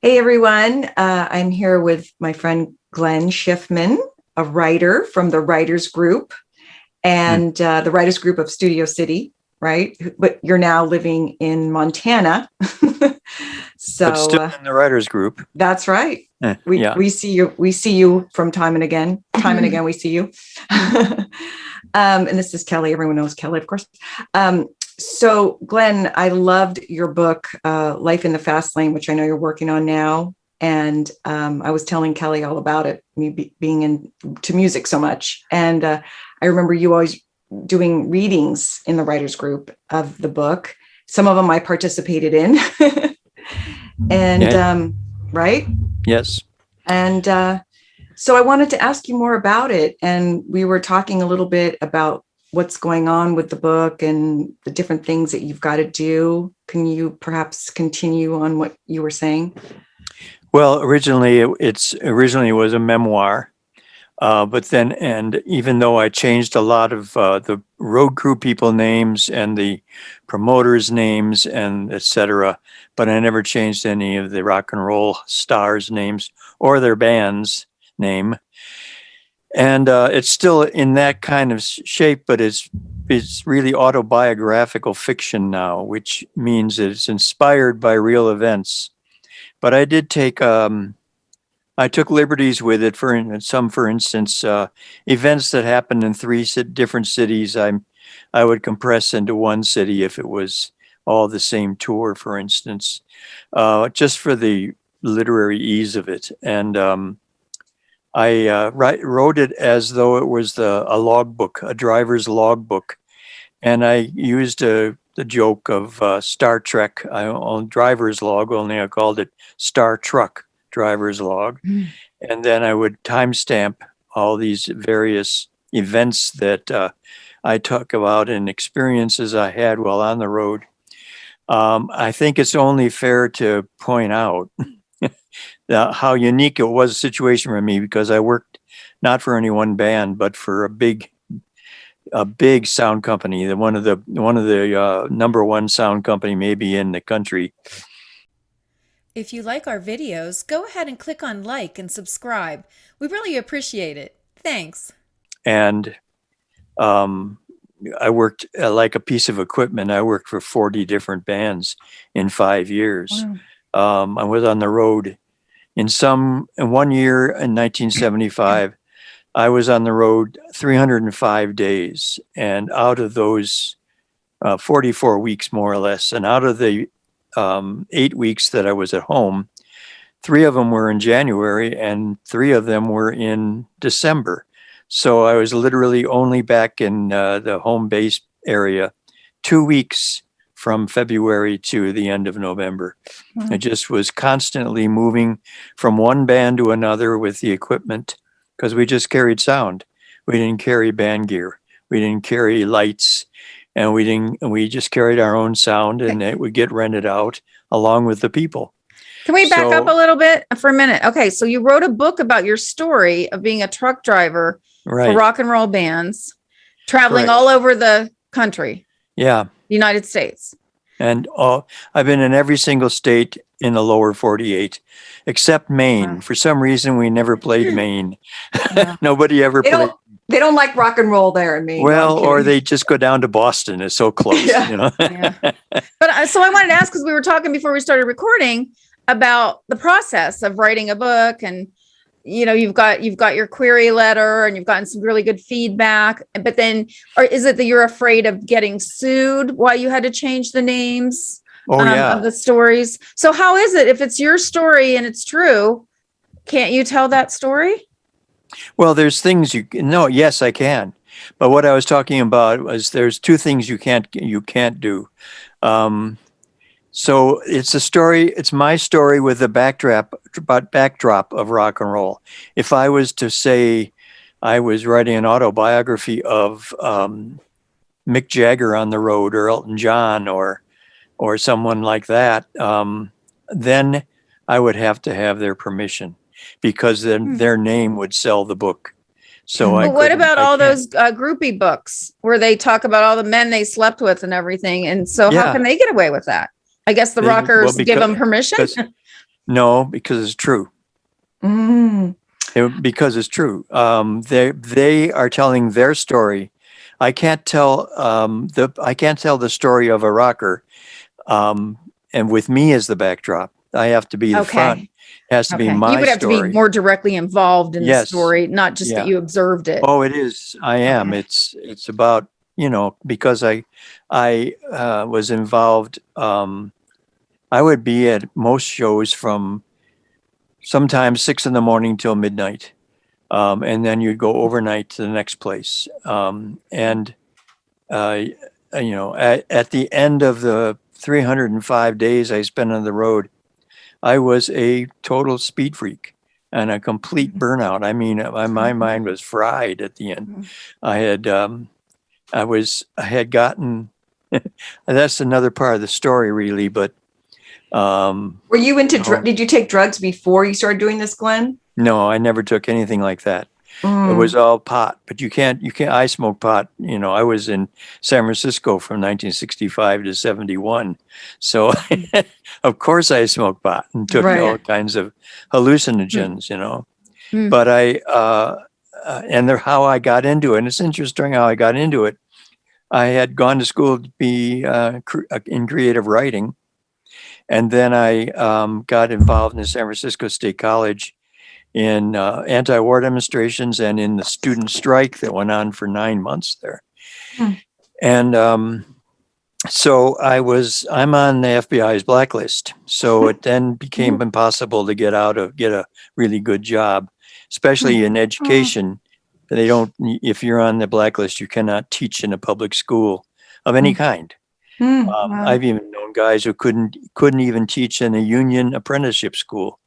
Hey everyone, I'm here with my friend Glenn Schiffman, a writer from the Writers Group Mm. and the Writers Group of Studio City, right? But you're now living in Montana. But so still in the writers group. that's right. We Yeah. we see you from time and again. Time and again we see you. And this is Kelly. Everyone knows Kelly, of course. So Glenn, I loved your book, Life in the Fast Lane, which I know you're working on now. And I was telling Kelly all about it, me being into music so much. And I remember you always doing readings in the writers group of the book. Some of them I participated in. and Yeah. right. Yes. And so I wanted to ask you more about it. And we were talking a little bit about what's going on with the book and the different things that you've got to do. Can you perhaps continue on what you were saying? Well, originally was a memoir, but then and even though I changed a lot of the road crew people names and the promoters names and etc., but I never changed any of the rock and roll stars names or their band's name. And it's still in that kind of shape, but it's really autobiographical fiction now, which means it's inspired by real events. But I took liberties with it. For instance, events that happened in different cities. I would compress into one city if it was all the same tour, for instance, just for the literary ease of it. And I wrote it as though it was a logbook, a driver's logbook, and I used the joke of Star Trek. On driver's log, only I called it Star Truck driver's log, and then I would timestamp all these various events that I talk about and experiences I had while on the road. I think it's only fair to point out how unique it was a situation for me because I worked not for any one band, but for a big sound company, one of the number one sound company maybe in the country. If you like our videos, go ahead and click on like and subscribe. We really appreciate it. Thanks. And um, I worked like a piece of equipment. I worked for 40 different bands in 5 years. Wow. I was on the road in one year in 1975. I was on the road 305 days, and out of those 44 weeks, more or less, and out of the 8 weeks that I was at home, 3 of them were in January, and 3 of them were in December. So I was literally only back in the home base area 2 weeks from February to the end of November. I just was constantly moving from one band to another with the equipment because we just carried sound. We didn't carry band gear. We didn't carry lights, and we just carried our own sound, and it would get rented out along with the people. Can we back up a So, little bit for a minute? Okay, so you wrote a book about your story of being a truck driver for right, rock and roll bands, traveling correct. all over the country, Yeah. United States. And I've been in every single state in the lower 48, except Maine. Wow. For some reason, we never played Maine. Wow. Nobody ever They played. don't like rock and roll there in Maine. No, I'm Well, or kidding. they just go down to Boston. It's so close, Yeah. you know. Yeah. But so I wanted to ask, because we were talking before we started recording about the process of writing a book, and you've got your query letter and you've gotten some really good feedback, but then, or is it that you're afraid of getting sued why you had to change the names Oh of yeah. the stories? So how is it if it's your story and it's true? Can't you tell that story? Well, there's things no, yes, I can. But what I was talking about was there's two things you can't do. Um, so it's my story with the backdrop of rock and roll. If I was to say I was writing an autobiography of Mick Jagger on the road or Elton John or someone like that, then I would have to have their permission because then their name would sell the book. So But what about I all can't. those groupie books where they talk about all the men they slept with and everything? And so how Yeah, can they get away with that? I guess the well, rockers give them permission. No, because it's true. Mm. Because it's true. They are telling their story. I can't tell the story of a rocker, and with me as the backdrop. I have to be the front. Okay. It has to be Okay. You my would have to be story. more directly involved in the Yes. story, not just that Yeah. you observed it. Oh, it is. I am. Okay. It's about, because I was involved. I would be at most shows from sometimes 6 a.m. till midnight. And then you'd go overnight to the next place. Uh, at the end of the 305 days I spent on the road, I was a total speed freak and a complete burnout. I mean, my mind was fried at the end. I had, I had gotten, that's another part of the story really, but, Were you into, did you take drugs before you started doing this, Glenn? no, I never took anything like that. It was all pot, but you can't, I smoke pot. I was in San Francisco from 1965 to 71. So of course I smoked pot and took Right. all kinds of hallucinogens, Mm. but how I got into it. And it's interesting how I got into it. I had gone to school to be in creative writing. And then I got involved in the San Francisco State College in anti-war demonstrations and in the student strike that went on for 9 months there. Hmm. And so I'm on the FBI's blacklist. So it then became impossible to get a really good job, especially in education. If you're on the blacklist, you cannot teach in a public school of any kind. Wow. I've even known guys who couldn't even teach in a union apprenticeship school.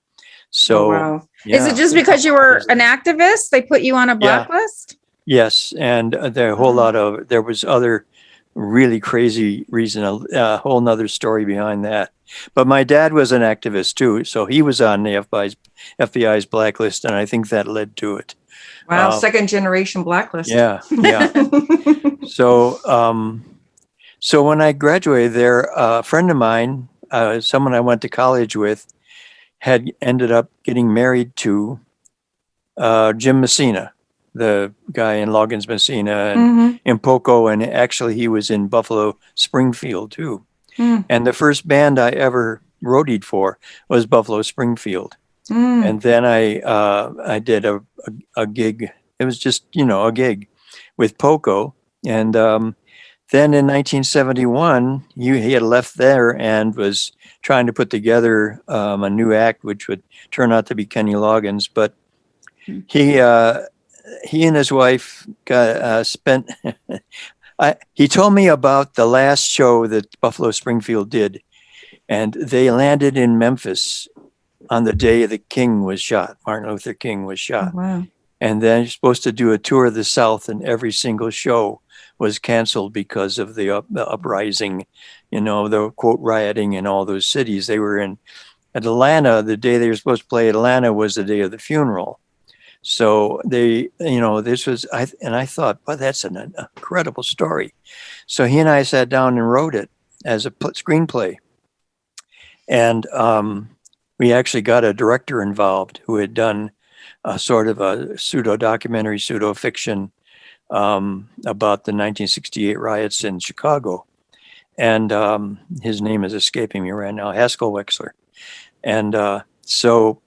So, Oh, wow. Is it just because you were an activist? They put you on a blacklist? Yes, and there was other really crazy reason, a whole nother story behind that. But my dad was an activist too, so he was on the FBI's blacklist, and I think that led to it. Wow. Second generation blacklist. Yeah. So, so when I graduated there, a friend of mine, someone I went to college with, had ended up getting married to Jim Messina, the guy in Loggins Messina and in Poco, and actually he was in Buffalo Springfield too. And the first band I ever roadied for was Buffalo Springfield. And then I did a gig. It was just a gig with Poco, and then in 1971 he had left there and was trying to put together a new act, which would turn out to be Kenny Loggins. But he and his wife spent. He told me about the last show that Buffalo Springfield did, and they landed in Memphis on the day the King was shot. Martin Luther King was shot. Oh, wow. And then you're supposed to do a tour of the South, and every single show was canceled because of the uprising, the quote rioting in all those cities. They were in Atlanta. The day they were supposed to play Atlanta was the day of the funeral. So this was, I thought, well, that's an incredible story. So he and I sat down and wrote it as a screenplay. And we actually got a director involved who had done a sort of a pseudo-documentary, pseudo-fiction about the 1968 riots in Chicago. And his name is escaping me right now, Haskell Wexler. And so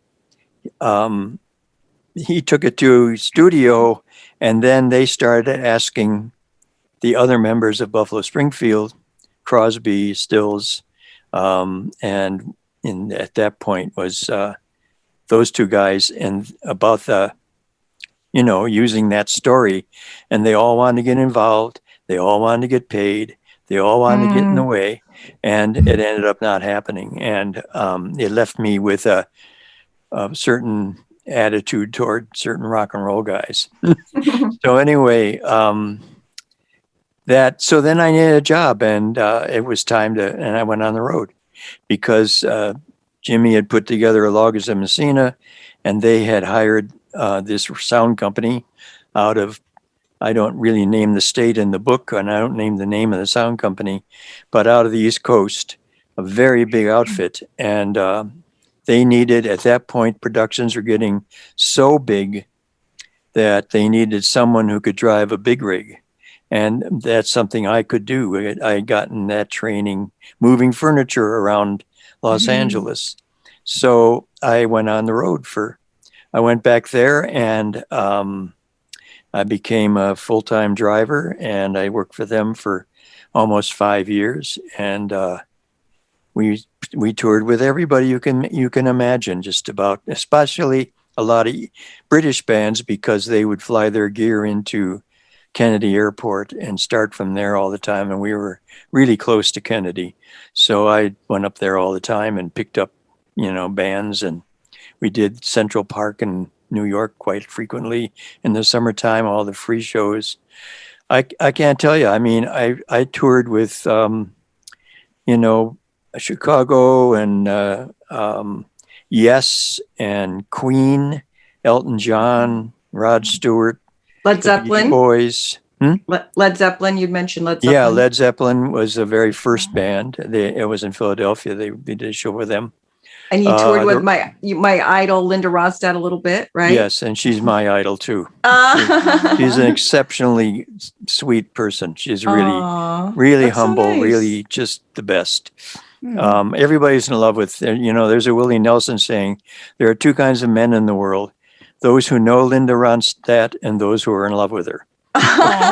he took it to studio, and then they started asking the other members of Buffalo Springfield, Crosby, Stills, and at that point was those two guys, and about the, using that story, and they all wanted to get involved. They all wanted to get paid. They all wanted to get in the way, and it ended up not happening. And it left me with a certain attitude toward certain rock and roll guys. So anyway, so then I needed a job, and it was time and I went on the road because Jimmy had put together a Loggins and Messina, and they had hired this sound company out of, I don't really name the state in the book, and I don't name the name of the sound company, but out of the East Coast, a very big outfit. And they needed, at that point, productions were getting so big that they needed someone who could drive a big rig. And that's something I could do. I had gotten that training moving furniture around Los Angeles. So I went on the road I went back there and I became a full-time driver, and I worked for them for almost 5 years. And we toured with everybody you can imagine, just about, especially a lot of British bands, because they would fly their gear into Kennedy Airport and start from there all the time. And we were really close to Kennedy. So I went up there all the time and picked up, bands. And we did Central Park in New York quite frequently in the summertime, all the free shows. I can't tell you. I mean, I toured with, Chicago and Yes and Queen, Elton John, Rod Stewart, Led the Zeppelin. Beach Boys. Led Zeppelin. You'd mentioned Led Zeppelin. Yeah, Led Zeppelin was the very first band. It was in Philadelphia. They did a show with them. And you toured with my idol, Linda Ronstadt, a little bit, right? Yes, and she's my idol too. She's an exceptionally sweet person. She's really that's so humble, nice. really just the best. Everybody's in love with, there's a Willie Nelson saying, there are two kinds of men in the world, those who know Linda Ronstadt and those who are in love with her.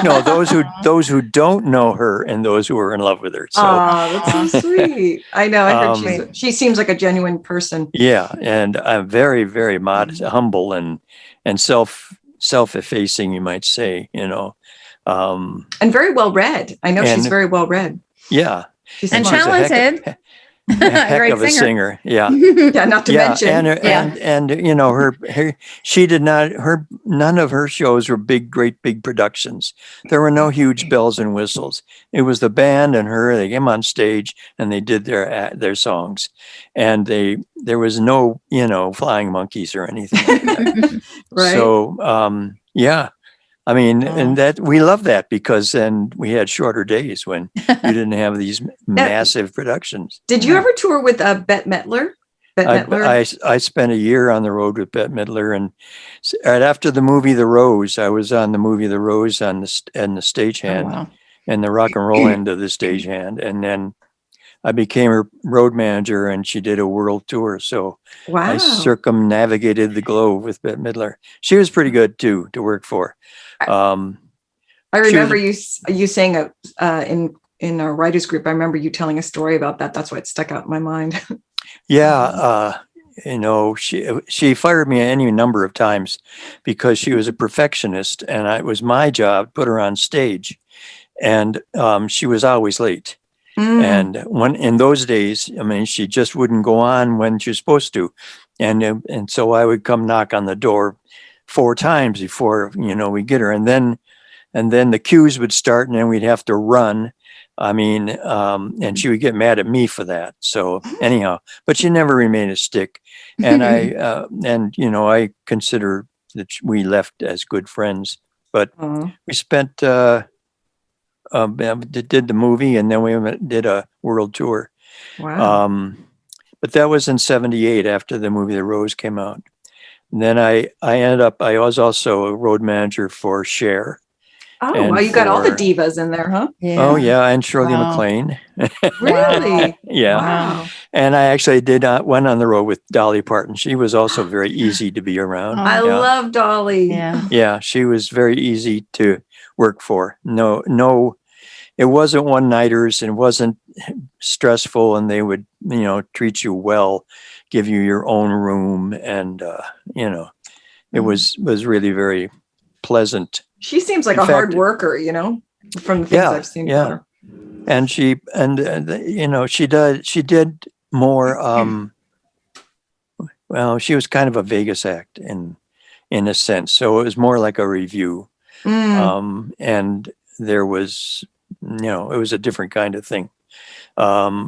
No, those who don't know her and those who are in love with her. So, that's so sweet. I know. I heard she seems like a genuine person. Yeah, and I'm very, very modest, humble, and self-effacing, you might say. And very well read. I know she's very well read. Yeah, she's and talented. A heck of a singer. Yeah. Yeah, not to mention. And she did not, none of her shows were great big productions. There were no huge bells and whistles. It was the band and her, they came on stage and they did their songs. And there was no, flying monkeys or anything like that. Right. So, yeah. I mean, and that we love that, because then we had shorter days when you didn't have these massive productions. Did you ever tour with Bette Midler? I spent a year on the road with Bette Midler, and right after the movie The Rose, I was on the movie The Rose and the stagehand and the rock and roll end of the stagehand, and then I became her road manager, and she did a world tour. So I circumnavigated the globe with Bette Midler. She was pretty good too to work for. I remember you saying in our writers group. I remember you telling a story about that. That's why it stuck out in my mind. Yeah, she fired me any number of times because she was a perfectionist, and it was my job to put her on stage, and she was always late. And when in those days, I mean, she just wouldn't go on when she was supposed to, and so I would come knock on the door 4 times before we get her, and then the cues would start, and then we'd have to run. I mean, and she would get mad at me for that. So anyhow, but she never remained a stick, and I consider that we left as good friends. But we spent did the movie, and then we did a world tour. Wow. But that was in '78 after the movie The Rose came out. And then I was also a road manager for Cher. Oh, well, you got all the divas in there, huh? Yeah. Oh, yeah, and Shirley MacLaine. Really? Yeah. Wow. And I actually went on the road with Dolly Parton. She was also very easy to be around. I love Dolly. Yeah. Yeah, she was very easy to work for. No, it wasn't one-nighters, and it wasn't stressful, and they would, treat you well, give you your own room, and, it was really very pleasant. She seems like a hard worker, from the things I've seen. Yeah. Her. And she did more, well, she was kind of a Vegas act in a sense. So it was more like a review. And there was, it was a different kind of thing.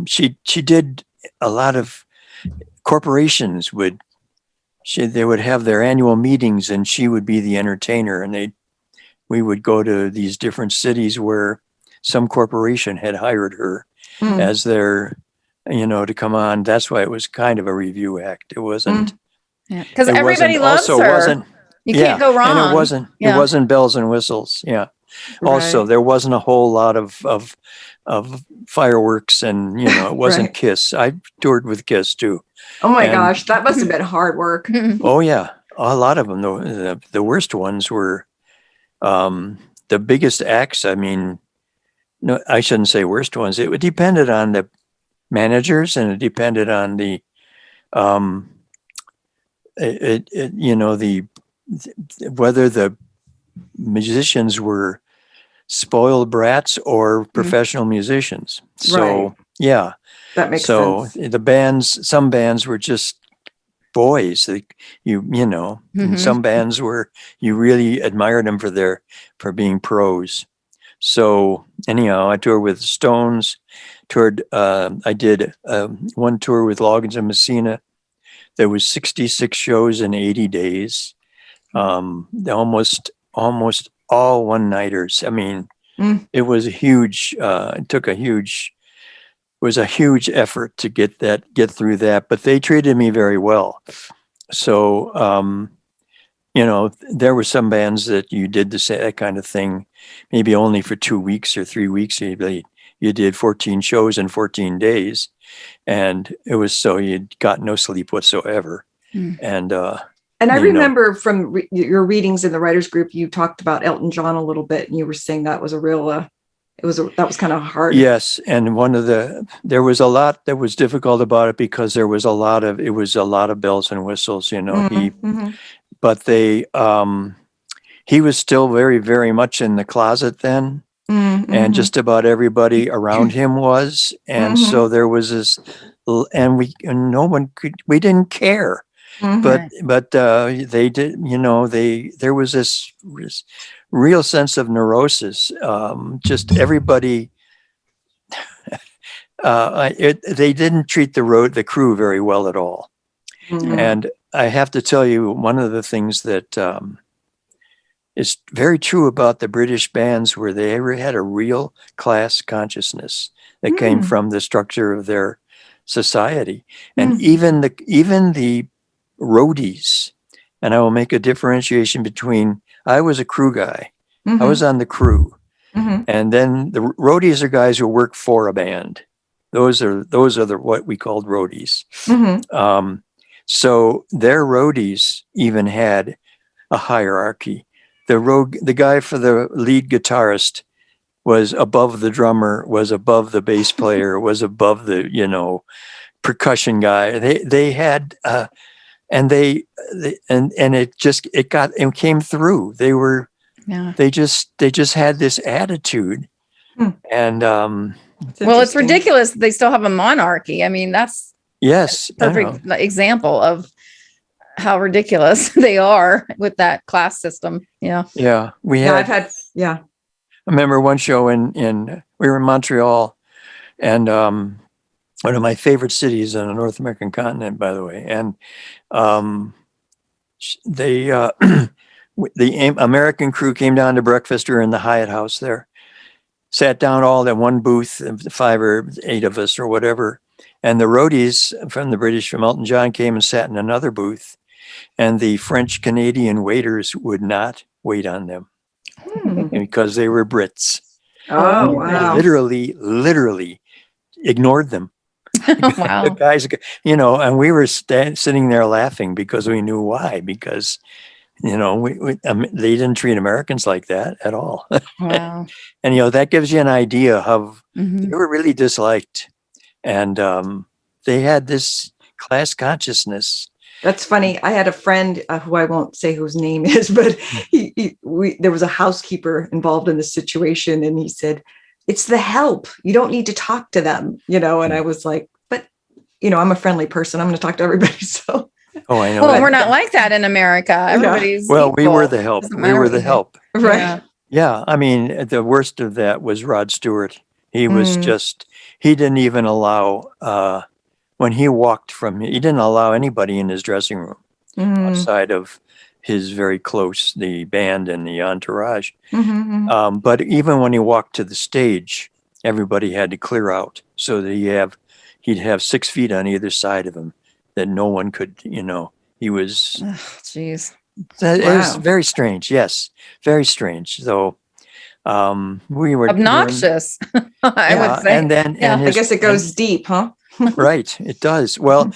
She did a lot of corporations they would have their annual meetings, and she would be the entertainer, and we would go to these different cities where some corporation had hired her as their to come on. That's why it was kind of a review act. It wasn't. Because It everybody wasn't, loves also her. wasn't, You yeah, can't go wrong. and it Yeah. wasn't bells and whistles. Yeah. Also, Right. there wasn't a whole lot of fireworks, and it wasn't Right. Kiss. I toured with Kiss too. Oh my And- gosh, that must have been hard work. Oh yeah, a lot of them. The worst ones were the biggest acts. I mean, no, I shouldn't say worst ones. It depended on the managers, and it depended on the the whether the musicians were spoiled brats or professional musicians. So Right. yeah, That makes so sense. some bands were just boys. And some bands were, you really admired them for being pros. So anyhow, I toured with the Stones. I did one tour with Loggins and Messina. There was 66 shows in 80 days. Almost all one-nighters. I mean, it was a huge, was a huge effort to get through that, but they treated me very well. So, there were some bands that you did that kind of thing, maybe only for 2 weeks or 3 weeks. You did 14 shows in 14 days, and it was so you got no sleep whatsoever. And I remember from your readings in the writers group, you talked about Elton John a little bit, and you were saying that was a real, that was kind of hard. Yes, and there was a lot that was difficult about it because it was a lot of bells and whistles. But he was still very, very much in the closet then. And just about everybody around him was, and so there was this, and we didn't care, but they did, there was this real sense of neurosis. Just everybody, they didn't treat the crew very well at all. And I have to tell you, one of the things that is very true about the British bands were they ever had a real class consciousness that came from the structure of their society. And even the roadies, and I will make a differentiation between, I was a crew guy. I was on the crew. And then the roadies are guys who work for a band. Those are what we called roadies. So their roadies even had a hierarchy. The guy for the lead guitarist was above the drummer, was above the bass player, was above the percussion guy. They had and it came through. They just had this attitude. And well, it's ridiculous that they still have a monarchy. I mean, that's yes, perfect example of how ridiculous they are with that class system. Yeah. I remember one show we were in Montreal, and one of my favorite cities on the North American continent, by the way. And the American crew came down to breakfast. We were in the Hyatt House there, sat down all in one booth, 5 or 8 of us or whatever. And the roadies from Elton John came and sat in another booth. And the French Canadian waiters would not wait on them because they were Brits. Oh, wow. Literally ignored them. Wow. The guys, and we were sitting there laughing because we knew why, because, they didn't treat Americans like that at all. Wow. And, that gives you an idea of Mm-hmm. they were really disliked. And they had this class consciousness. That's funny. I had a friend who I won't say whose name is, but there was a housekeeper involved in the situation, and he said, "It's the help. You don't need to talk to them," And I was like, "But I'm a friendly person. I'm going to talk to everybody." So. Oh, I know. Well, we're not like that in America. Everybody's well, we equal. were the help. We were the help. Right. Yeah. Yeah. I mean, the worst of that was Rod Stewart. He was he didn't even allow, when he walked he didn't allow anybody in his dressing room outside of his very close, the band and the entourage. But even when he walked to the stage, everybody had to clear out so that he'd have 6 feet on either side of him that no one could, he was, Jeez. it was Wow. very strange. Yes. Very strange. So, we were Obnoxious, I would say. and then, Yeah. and I guess it goes deep, huh? right. It does. Well,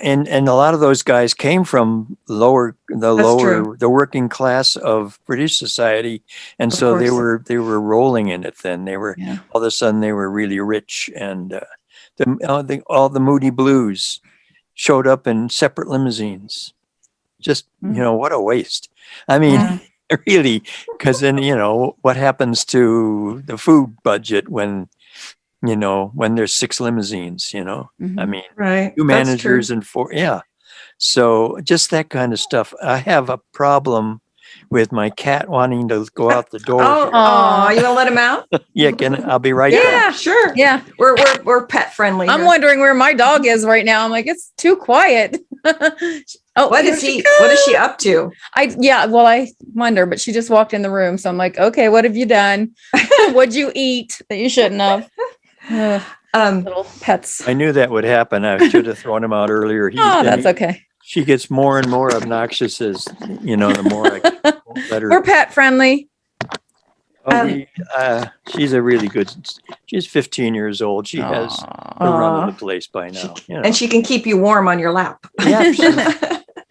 and a lot of those guys came from true. the working class of British society, and Of so they course. were rolling in it. Then they were Yeah. all of a sudden they were really rich, and all the Moody Blues showed up in separate limousines. Just what a waste. I mean, Yeah. really, because then what happens to the food budget when there's 6 limousines? I Mhm. mean. Right. 2 That's managers true. and 4. Yeah. So just that kind of stuff. I have a problem with my cat wanting to go out the door. Oh, Here. Aw. you gonna let him out? Yeah, I'll be right Yeah, back. sure. Yeah. We're pet friendly. I'm here. wondering where my dog is right now. I'm like, it's too quiet. Oh, What here is she What is she up to? well, I wonder, but she just walked in the room. So I'm like, okay, what have you done? What'd you eat that you shouldn't have? Ugh, little pets. I knew that would happen. I should have thrown him out earlier. That's okay. She gets more and more obnoxious as the more I let her. We're pet friendly. She's a really good. She's 15 years old. She has the run of the place by now. And she can keep you warm on your lap. Yeah,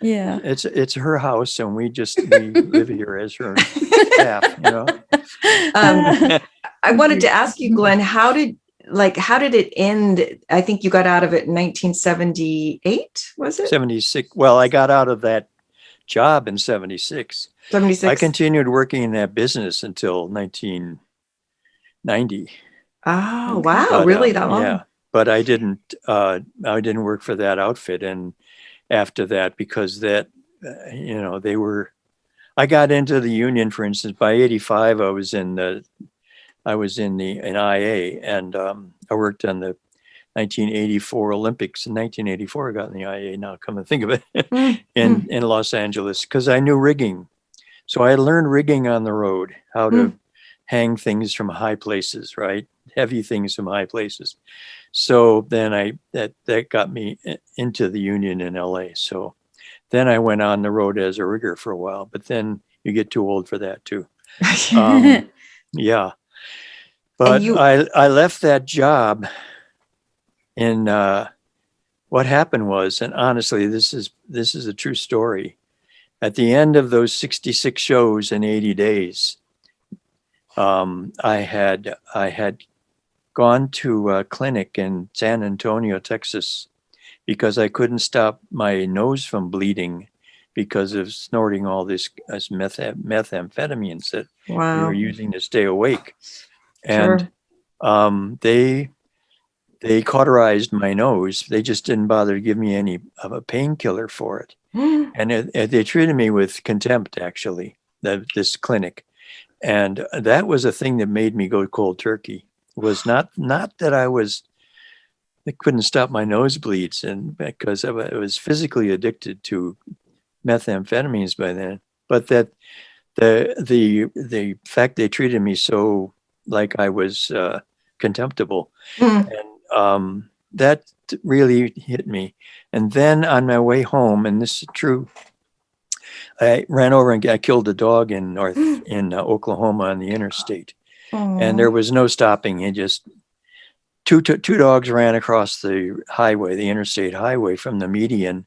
Yeah. it's her house, and we live here as her staff. I wanted to ask you, Glenn, how did it end? I think you got out of it in 1978, was it? 76. Well, I got out of that job in 76. 76. I continued working in that business until 1990. Oh, wow. But, Really that long? Yeah. But I didn't work for that outfit. And after that, because I got into the union, for instance, by 85, I was in IA, and I worked on the 1984 Olympics. In 1984, I got in the IA. Now, come and think of it, in Los Angeles, because I knew rigging. So I learned rigging on the road, how to hang things from high places, right? Heavy things from high places. So then that got me into the union in LA. So then I went on the road as a rigger for a while, but then you get too old for that too. Yeah. But I left that job, and what happened was, and honestly, this is a true story. At the end of those 66 shows in 80 days, I had gone to a clinic in San Antonio, Texas, because I couldn't stop my nose from bleeding because of snorting all this methamphetamines that we were using to stay awake. And they cauterized my nose. They just didn't bother to give me any of a painkiller for it. And they treated me with contempt, actually, this clinic. And that was a thing that made me go cold turkey. It was not that I couldn't stop my nosebleeds, and because I was physically addicted to methamphetamines by then, but that the fact they treated me so like I was contemptible, and that really hit me. And then on my way home, and this is true, I ran over and I killed a dog in Oklahoma on the interstate. And there was no stopping. It just two dogs ran across the highway, the interstate highway, from the median,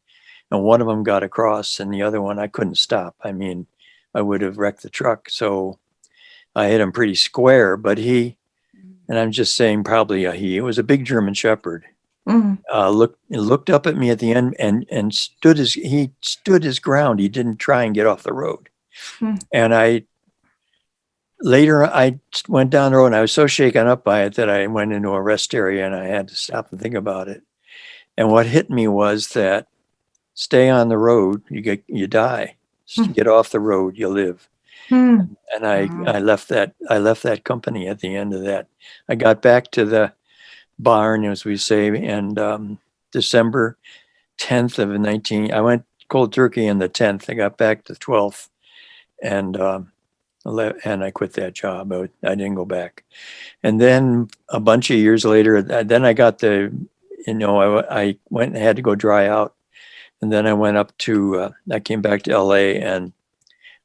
and one of them got across, and the other one I couldn't stop. I mean, I would have wrecked the truck. So I hit him pretty square. But and I'm just saying, probably it was a big German Shepherd. Looked up at me at the end and stood his ground. He didn't try and get off the road. And later I went down the road, and I was so shaken up by it that I went into a rest area, and I had to stop and think about it. And what hit me was that stay on the road, you die. Get off the road, you live. And I left that company at the end of that. I got back to the barn, as we say, and December 10th of 19. I went cold turkey on the 10th. I got back the 12th, and and I quit that job. I didn't go back. And then a bunch of years later, then I got I went and had to go dry out. And then I went up to, I came back to LA and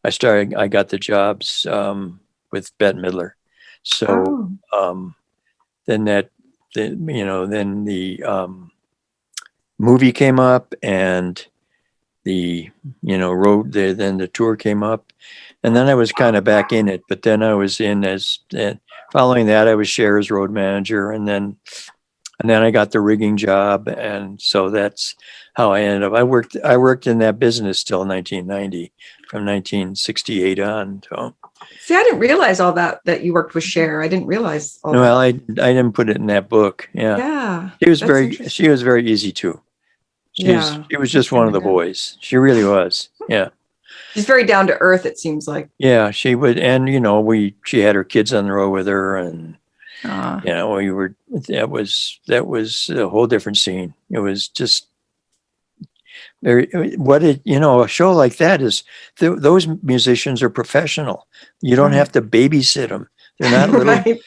I got the jobs with Bette Midler. So then the movie came up and then the tour came up. And then I was kind of back in it, but then I was following that, I was Cher's road manager, and then I got the rigging job, and so that's how I ended up. I worked in that business till 1990, from 1968 on. So. See, I didn't realize all that you worked with Cher. I didn't realize all well, that. I didn't put it in that book. Yeah. Yeah. She was very easy too. She was just one of the boys. She really was. Yeah. She's very down to earth, it seems like. Yeah, she would, and she had her kids on the road with her, and that was a whole different scene. It was just a show like that is those musicians are professional. You don't have to babysit them. They're not little. Right.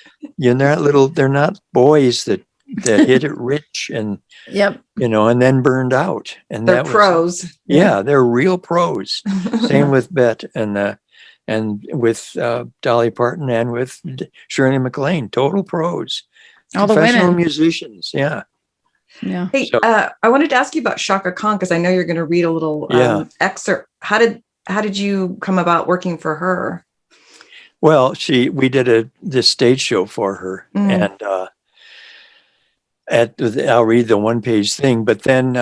They're not boys that hit it rich and and then burned out. And they're pros. Yeah, they're real pros. Same with Bette and with Dolly Parton and with Shirley MacLaine. Total pros. All the professional women. musicians. Yeah. Yeah. Hey, I wanted to ask you about Chaka Khan because I know you're going to read a little excerpt. How did you come about working for her? Well, we did this stage show for her, and I'll read the one-page thing. But then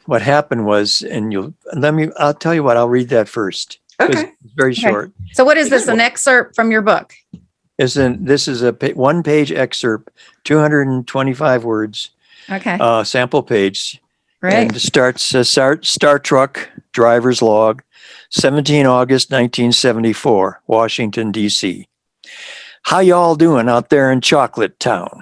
what happened was, I'll tell you what. I'll read that first. Okay, it's very short. So, what is this? An excerpt from your book? This is a one-page excerpt, 225 words. Okay. Sample page. Great. And it starts Star Truck driver's log, 17 August 1974, Washington, D.C. How y'all doing out there in Chocolate Town?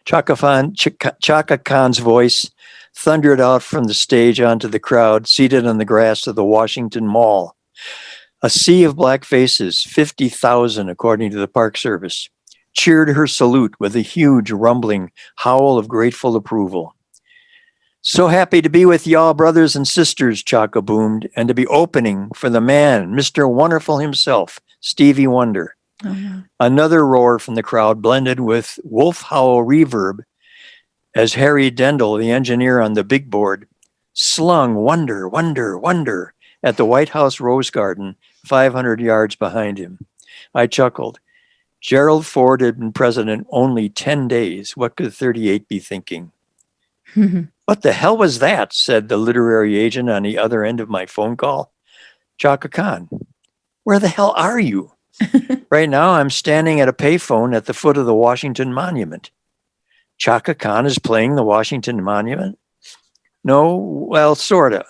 Chaka Khan's voice thundered out from the stage onto the crowd seated on the grass of the Washington Mall. A sea of black faces, 50,000 according to the Park Service, cheered her salute with a huge rumbling howl of grateful approval. So happy to be with y'all, brothers and sisters, Chaka boomed, and to be opening for the man, Mr. Wonderful himself, Stevie Wonder. Oh, yeah. Another roar from the crowd blended with wolf howl reverb as Harry Dendel, the engineer on the big board, slung Wonder, Wonder, Wonder at the White House Rose Garden 500 yards behind him. I chuckled. Gerald Ford had been president only 10 days. What could 38 be thinking? What the hell was that? Said the literary agent on the other end of my phone call. Chaka Khan, where the hell are you? Right now, I'm standing at a payphone at the foot of the Washington Monument. Chaka Khan is playing the Washington Monument? No, well, sort of.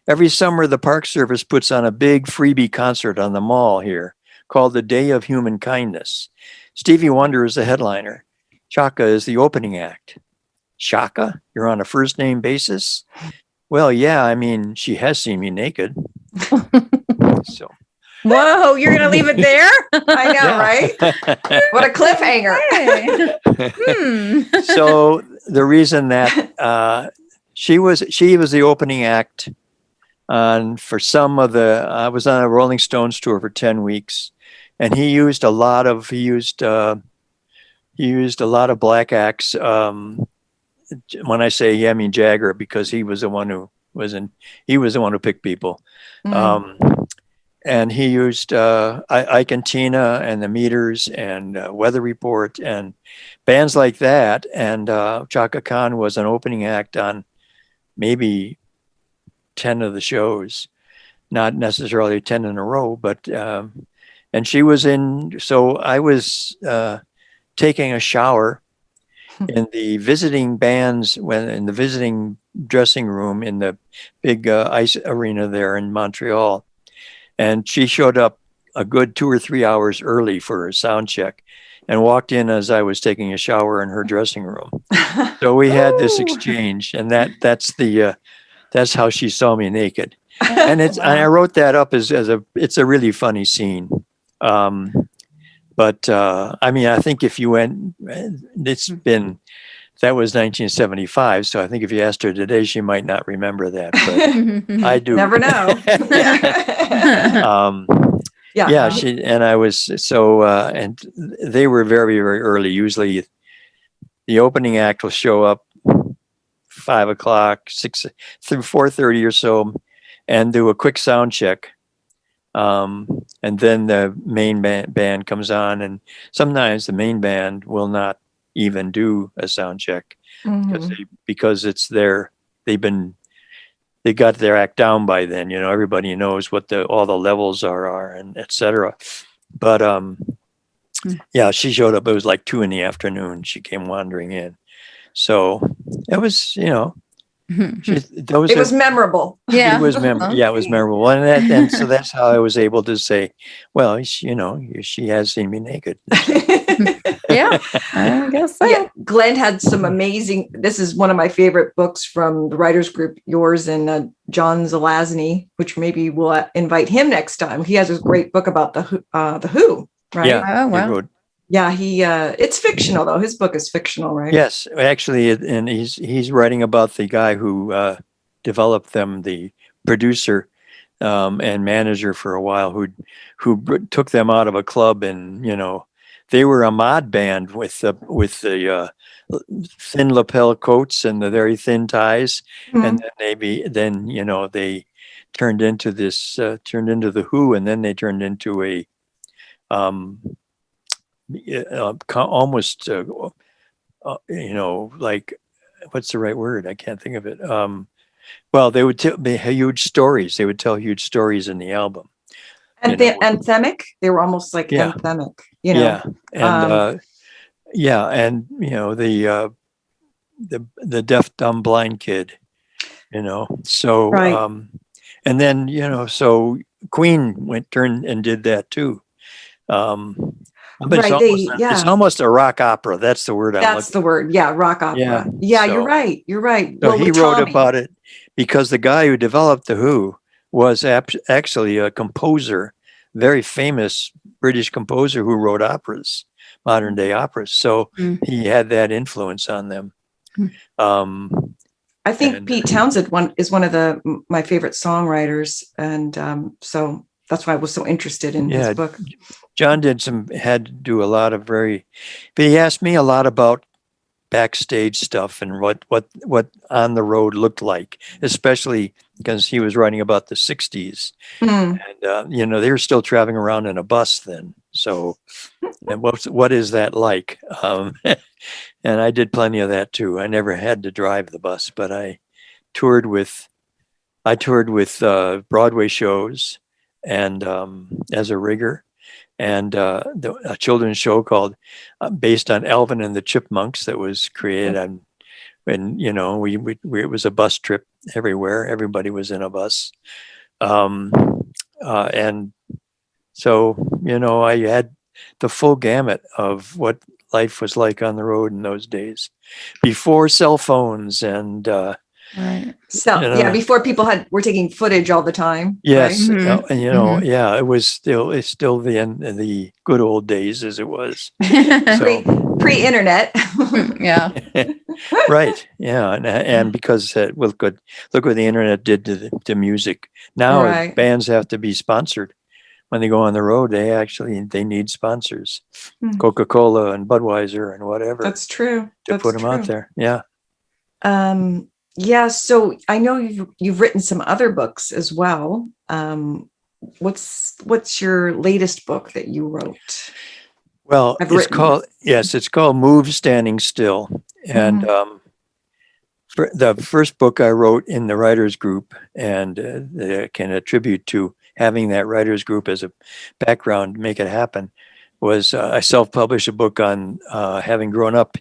Every summer, the Park Service puts on a big freebie concert on the mall here called the Day of Human Kindness. Stevie Wonder is the headliner. Chaka is the opening act. Chaka? You're on a first-name basis? Well, yeah, I mean, she has seen me naked. So. Whoa, you're going to leave it there? I know, right? What a cliffhanger. So the reason that she was the opening act for some of I was on a Rolling Stones tour for 10 weeks, and he used a lot of black acts. When I say he, I mean Jagger, because he was the one who picked people. And he used Ike and Tina and the Meters and Weather Report and bands like that. And Chaka Khan was an opening act on maybe 10 of the shows, not necessarily 10 in a row, but and she was in. So I was taking a shower in the visiting bands in the visiting dressing room in the big ice arena there in Montreal. And she showed up a good 2 or 3 hours early for her sound check and walked in as I was taking a shower in her dressing room. So we had this exchange, and that's how she saw me naked. And I wrote that up as it's a really funny scene. But I mean, I think if you went, that was 1975. So I think if you asked her today, she might not remember that, but I do. Never know. um, Yeah. yeah, she and I was so, and they were very, very early. Usually the opening act will show up 5 o'clock, 6 through 4:30 or so, and do a quick sound check. And then the main band comes on, and sometimes the main band will not even do a sound check because it's they got their act down by then. Everybody knows what all the levels are and etc. But yeah, she showed up. It was like 2 p.m. She came wandering in, so it was it was memorable. Yeah. It was it was memorable, and so that's how I was able to say, well, she has seen me naked. Yeah, I guess so. Yeah, Glenn had some amazing. This is one of my favorite books from the writers group, yours and John Zelazny, which maybe we'll invite him next time. He has a great book about the Who, right? Yeah. Oh, wow. Yeah, it's fictional though. His book is fictional, right? Yes, actually, and he's writing about the guy who developed them, the producer and manager for a while, who took them out of a club, and they were a mod band with the thin lapel coats and the very thin ties, and then they turned into the Who, and then they turned into a almost like, what's the right word? I can't think of it. Well, they would tell huge stories. They would tell huge stories in the album. And anthemic. They were almost like anthemic. Yeah, and and the deaf, dumb, blind kid. So right. And then so Queen turned and did that too. But right, it's almost a rock opera. That's the word. That's the word. Yeah, rock opera. Yeah, so, you're right. You're right. So he wrote about it because the guy who developed the Who was actually a composer, very famous British composer who wrote operas, modern day operas. So he had that influence on them. I think Pete Townsend is one of my favorite songwriters, and so that's why I was so interested in his book. John had to do a lot of but he asked me a lot about backstage stuff and what on the road looked like, especially because he was writing about the 60s. And, they were still traveling around in a bus then. So, and what is that like? And I did plenty of that too. I never had to drive the bus, but I toured with Broadway shows and as a rigger. And a children's show called based on Alvin and the Chipmunks that was created on, and it was a bus trip everywhere. Everybody was in a bus, and so I had the full gamut of what life was like on the road in those days, before cell phones and. Right. So before people were taking footage all the time. Yes, right? And it was still the end of the good old days as it was. So, pre-internet. Yeah. Right. Yeah, and because look what the internet did to music. Now bands have to be sponsored when they go on the road. They need sponsors, Coca-Cola and Budweiser and whatever. That's true. To put them out there. Yeah. Yeah, so I know you've written some other books as well. What's your latest book that you wrote? Well, it's called Move Standing Still. And the first book I wrote in the writers group, and I can attribute to having that writers group as a background to make it happen, was I self-published a book on having grown up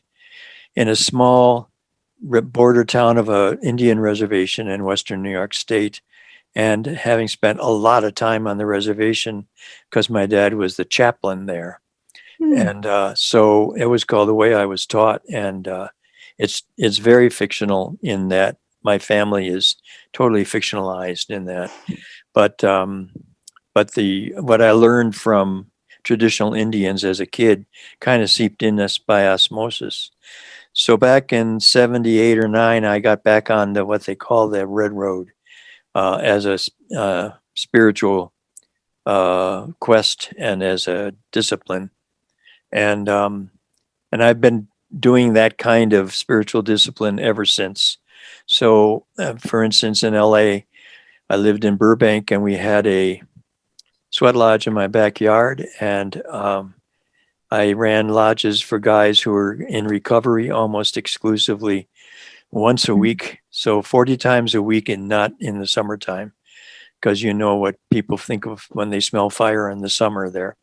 in a small border town of a Indian reservation in Western New York State, and having spent a lot of time on the reservation because my dad was the chaplain there. And so it was called The Way I Was Taught, and it's very fictional in that my family is totally fictionalized in that. But what I learned from traditional Indians as a kid kind of seeped in us by osmosis. So back in 78 or 9, I got back on the, what they call the Red Road, as a spiritual quest and as a discipline. And I've been doing that kind of spiritual discipline ever since. So, for instance, in LA, I lived in Burbank, and we had a sweat lodge in my backyard, and I ran lodges for guys who were in recovery almost exclusively once a week. So 40 times a week, and not in the summertime, because you know what people think of when they smell fire in the summer there.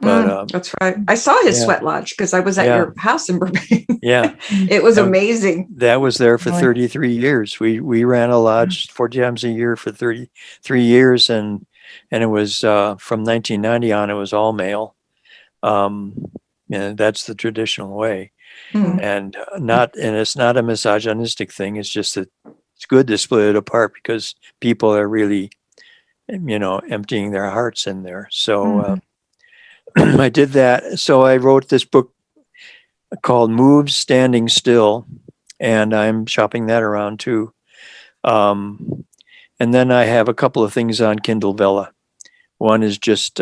But that's right. I saw his yeah. sweat lodge because I was at Yeah. your house in Burbank. yeah, It was amazing. that was there for Really? 33 years. We ran a lodge 40 times a year for 33 years, and it was from 1990 on. It was all male. And that's the traditional way, and it's not a misogynistic thing. It's just that it's good to split it apart because people are really, emptying their hearts in there. So I did that. So I wrote this book called Moves Standing Still, and I'm shopping that around too. And then I have a couple of things on Kindle Vella. One is just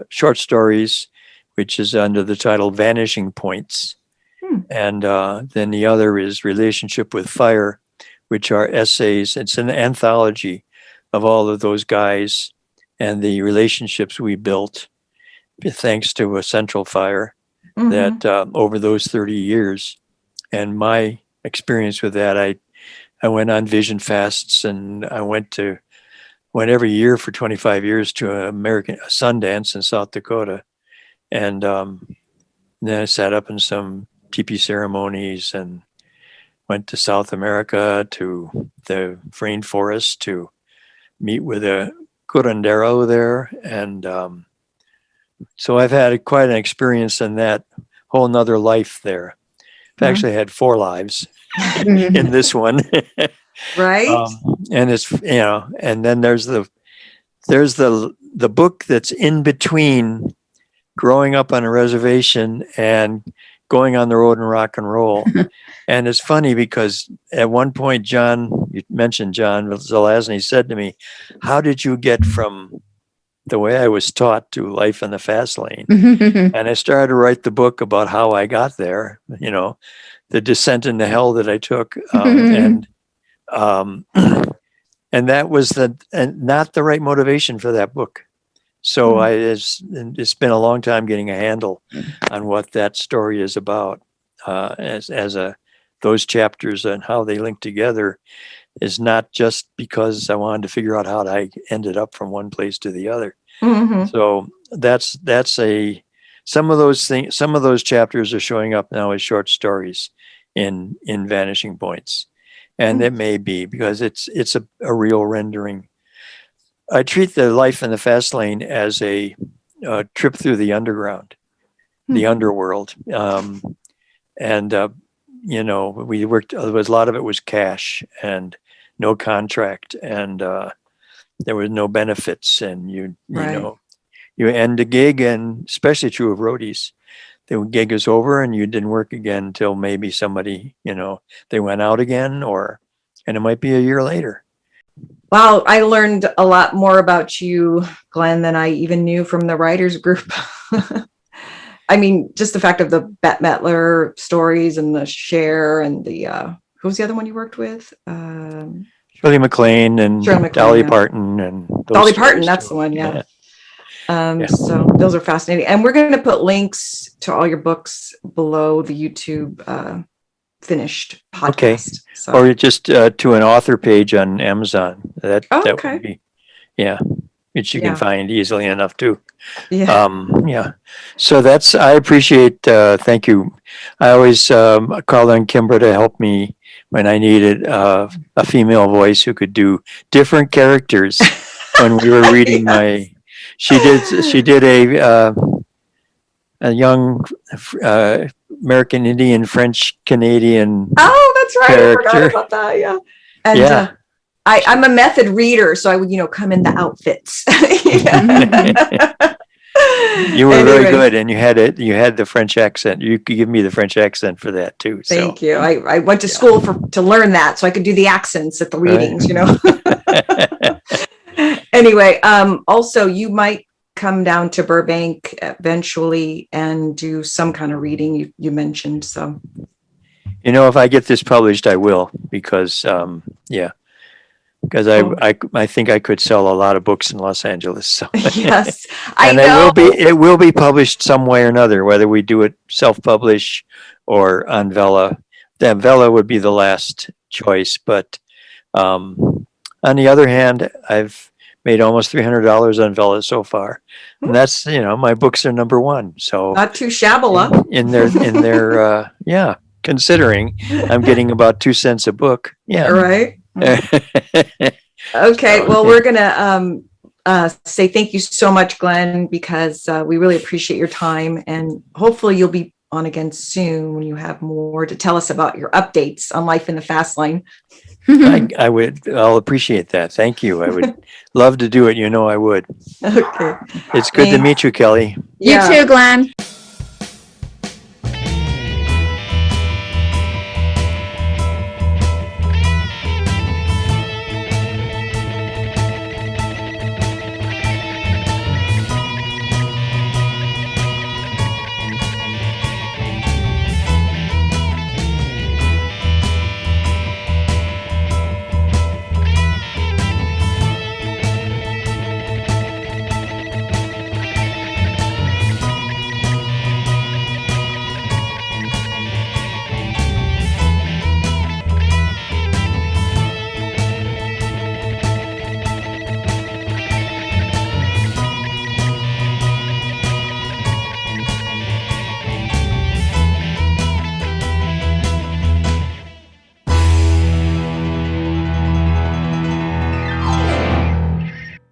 short stories, which is under the title Vanishing Points. And then the other is Relationship with Fire, which are essays. It's an anthology of all of those guys and the relationships we built thanks to a central fire that over those 30 years. And my experience with that, I went on vision fasts, and I went every year for 25 years to a Sundance in South Dakota. And then I sat up in some teepee ceremonies and went to South America, to the rainforest, to meet with a curandero there. And so I've had quite an experience in that whole nother life there. I've actually had 4 lives in this one. Right. And it's, and then there's the book that's in between growing up on a reservation and going on the road and rock and roll. And it's funny because at one point, you mentioned John Zelazny, said to me, how did you get from the way I was taught to life in the fast lane? And I started to write the book about how I got there, the descent into hell that I took. And that was not the right motivation for that book. So it's been a long time getting a handle on what that story is about. Those chapters and how they link together is not just because I wanted to figure out how I ended up from one place to the other. So that's some of those things. Some of those chapters are showing up now as short stories in Vanishing Points, and it may be because it's a real rendering. I treat the life in the fast lane as a trip through the underground, the underworld. We worked, a lot of it was cash and no contract, and there was no benefits, and you end a gig, and especially true of roadies. The gig is over and you didn't work again until maybe somebody, they went out again, and it might be a year later. Wow, I learned a lot more about you, Glenn, than I even knew from the writers group. I mean, just the fact of the Bette Midler stories and the Cher and the who was the other one you worked with? Shirley MacLaine and Dolly Parton and Dolly Parton. That's the one. Yeah. So those are fascinating, and we're going to put links to all your books below the YouTube finished podcast. Okay. So. Or just to an author page on Amazon. That would be, which you can find easily enough too. Yeah. So I appreciate, thank you. I always called on Kimbra to help me when I needed a female voice who could do different characters when we were reading she did a young American Indian, French Canadian. Oh, that's right. Character. I forgot about that. Yeah. And I'm a method reader, so I would, come in the outfits. You were very Anyway, good, and you had it. You had the French accent. You could give me the French accent for that too. So. Thank you. I went to school to learn that, so I could do the accents at the readings. Anyway, also you might come down to Burbank eventually and do some kind of reading you mentioned. So, If I get this published, I will, because because I think I could sell a lot of books in Los Angeles. So. yes, And I know. it will be published some way or another, whether we do it self-publish or on Vella. Then Vella would be the last choice, but on the other hand, I've made almost $300 on Vella so far, and that's my books are number one. So Not too shabala. in their considering I'm getting about 2 cents a book. Yeah. Right. Okay. Well, we're gonna say thank you so much, Glenn, because we really appreciate your time, and hopefully you'll be on again soon when you have more to tell us about your updates on life in the fast lane. I'll appreciate that. Thank you. I would love to do it. I would. Okay. It's good to Thanks. meet you, Kelly. You too, Glenn.